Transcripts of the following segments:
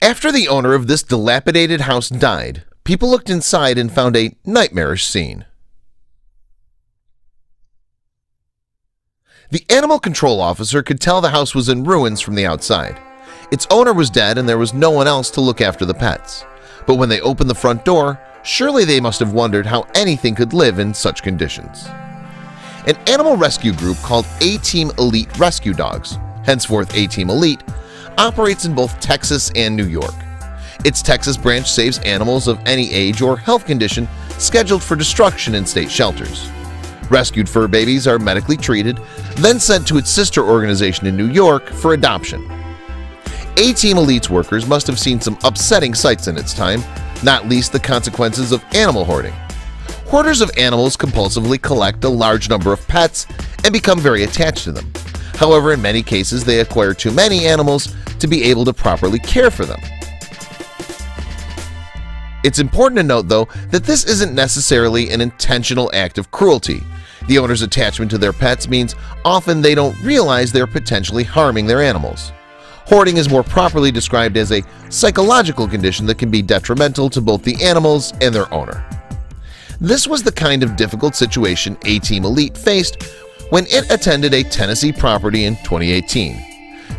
After the owner of this dilapidated house died, people looked inside and found a nightmarish scene. The animal control officer could tell the house was in ruins from the outside. Its owner was dead and there was no one else to look after the pets. But when they opened the front door, surely they must have wondered how anything could live in such conditions. An animal rescue group called A-Team Elite Rescue Dogs, henceforth A-Team Elite, operates in both Texas and New York. Its Texas branch saves animals of any age or health condition scheduled for destruction in state shelters. Rescued fur babies are medically treated, then sent to its sister organization in New York for adoption. A-Team Elite's workers must have seen some upsetting sights in its time, not least the consequences of animal hoarding. Hoarders of animals compulsively collect a large number of pets and become very attached to them. However, in many cases they acquire too many animals to be able to properly care for them. It's important to note, though, that this isn't necessarily an intentional act of cruelty. The owner's attachment to their pets means often they don't realize they're potentially harming their animals. Hoarding is more properly described as a psychological condition that can be detrimental to both the animals and their owner. This was the kind of difficult situation A-Team Elite faced when it attended a Tennessee property in 2018.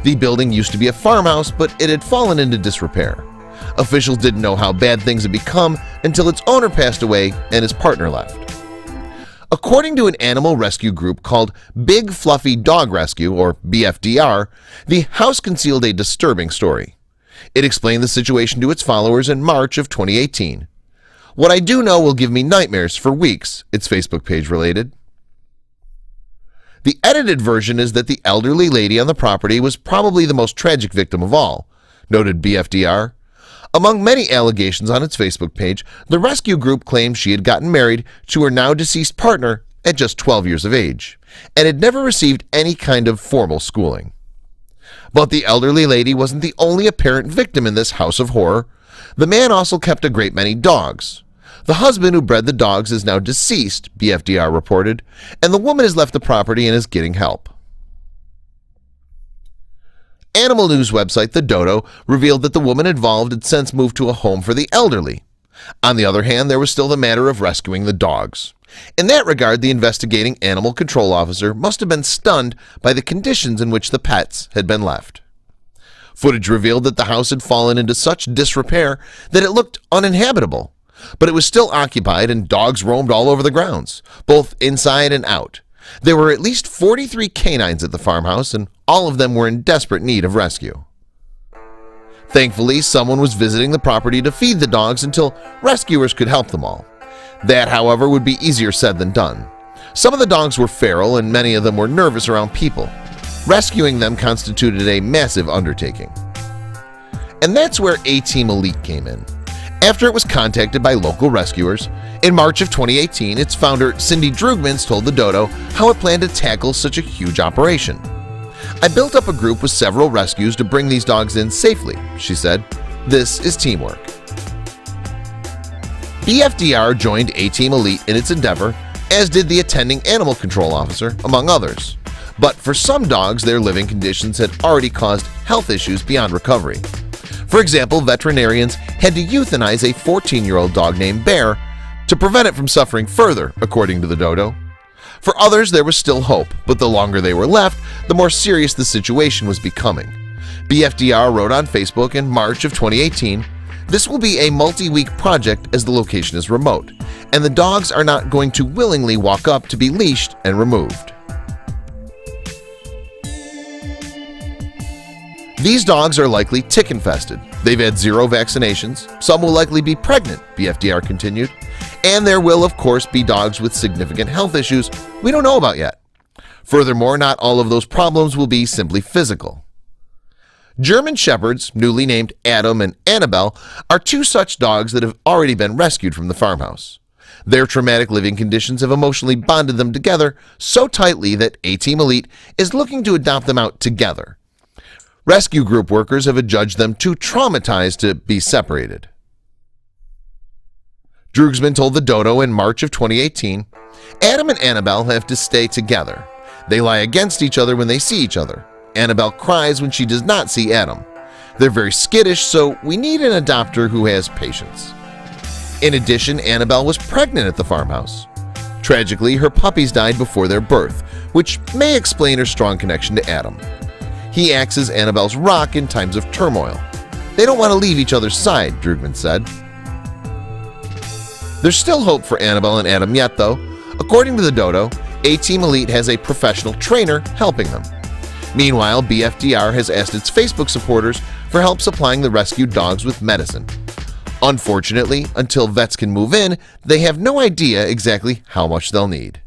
The building used to be a farmhouse, but it had fallen into disrepair. Officials didn't know how bad things had become until its owner passed away and his partner left. According to an animal rescue group called Big Fluffy Dog Rescue, or BFDR, the house concealed a disturbing story. It explained the situation to its followers in March of 2018. "What I do know will give me nightmares for weeks," its Facebook page related. The edited version is that the elderly lady on the property was probably the most tragic victim of all, noted BFDR. Among many allegations on its Facebook page, the rescue group claimed she had gotten married to her now deceased partner at just 12 years of age and had never received any kind of formal schooling. But the elderly lady wasn't the only apparent victim in this house of horror. The man also kept a great many dogs. The husband who bred the dogs is now deceased, BFDR reported, and the woman has left the property and is getting help. Animal news website The Dodo revealed that the woman involved had since moved to a home for the elderly. On the other hand, there was still the matter of rescuing the dogs. In that regard, the investigating animal control officer must have been stunned by the conditions in which the pets had been left. Footage revealed that the house had fallen into such disrepair that it looked uninhabitable, but it was still occupied and dogs roamed all over the grounds, both inside and out. There were at least 43 canines at the farmhouse, and all of them were in desperate need of rescue. Thankfully, someone was visiting the property to feed the dogs until rescuers could help them all. That, however, would be easier said than done. Some of the dogs were feral and many of them were nervous around people. Rescuing them constituted a massive undertaking. And that's where A-Team Elite came in. After it was contacted by local rescuers, in March of 2018, its founder Cindy Drugmans told The Dodo how it planned to tackle such a huge operation. "I built up a group with several rescues to bring these dogs in safely," she said. "This is teamwork." BFDR joined A-Team Elite in its endeavor, as did the attending animal control officer, among others. But for some dogs, their living conditions had already caused health issues beyond recovery. For example, veterinarians had to euthanize a 14-year-old dog named Bear to prevent it from suffering further, according to The Dodo. For others, there was still hope, but the longer they were left, the more serious the situation was becoming. BFDR wrote on Facebook in March of 2018, "This will be a multi-week project as the location is remote, and the dogs are not going to willingly walk up to be leashed and removed." These dogs are likely tick-infested. They've had 0 vaccinations. Some will likely be pregnant, BFDR continued. And there will, of course, be dogs with significant health issues we don't know about yet. Furthermore, not all of those problems will be simply physical. German Shepherds, newly named Adam and Annabelle, are 2 such dogs that have already been rescued from the farmhouse. Their traumatic living conditions have emotionally bonded them together so tightly that A-Team Elite is looking to adopt them out together. Rescue group workers have adjudged them too traumatized to be separated. Drugsman told The Dodo in March of 2018, "Adam and Annabelle have to stay together. They lie against each other when they see each other. Annabelle cries when she does not see Adam. They're very skittish, so we need an adopter who has patience. In addition, Annabelle was pregnant at the farmhouse. Tragically, her puppies died before their birth, which may explain her strong connection to Adam. He acts as Annabelle's rock in times of turmoil. They don't want to leave each other's side, Drugman said. There's still hope for Annabelle and Adam yet, though. According to the Dodo, A-Team Elite has a professional trainer helping them. Meanwhile, BFDR has asked its Facebook supporters for help supplying the rescued dogs with medicine. Unfortunately, until vets can move in, they have no idea exactly how much they'll need.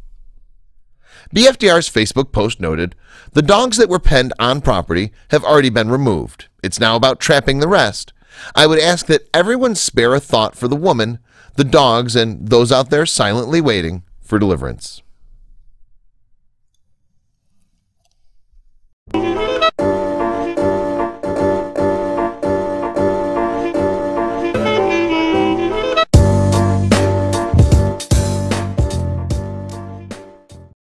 BFDR's Facebook post noted, "The dogs that were penned on property have already been removed. It's now about trapping the rest. I would ask that everyone spare a thought for the woman, the dogs, and those out there silently waiting for deliverance."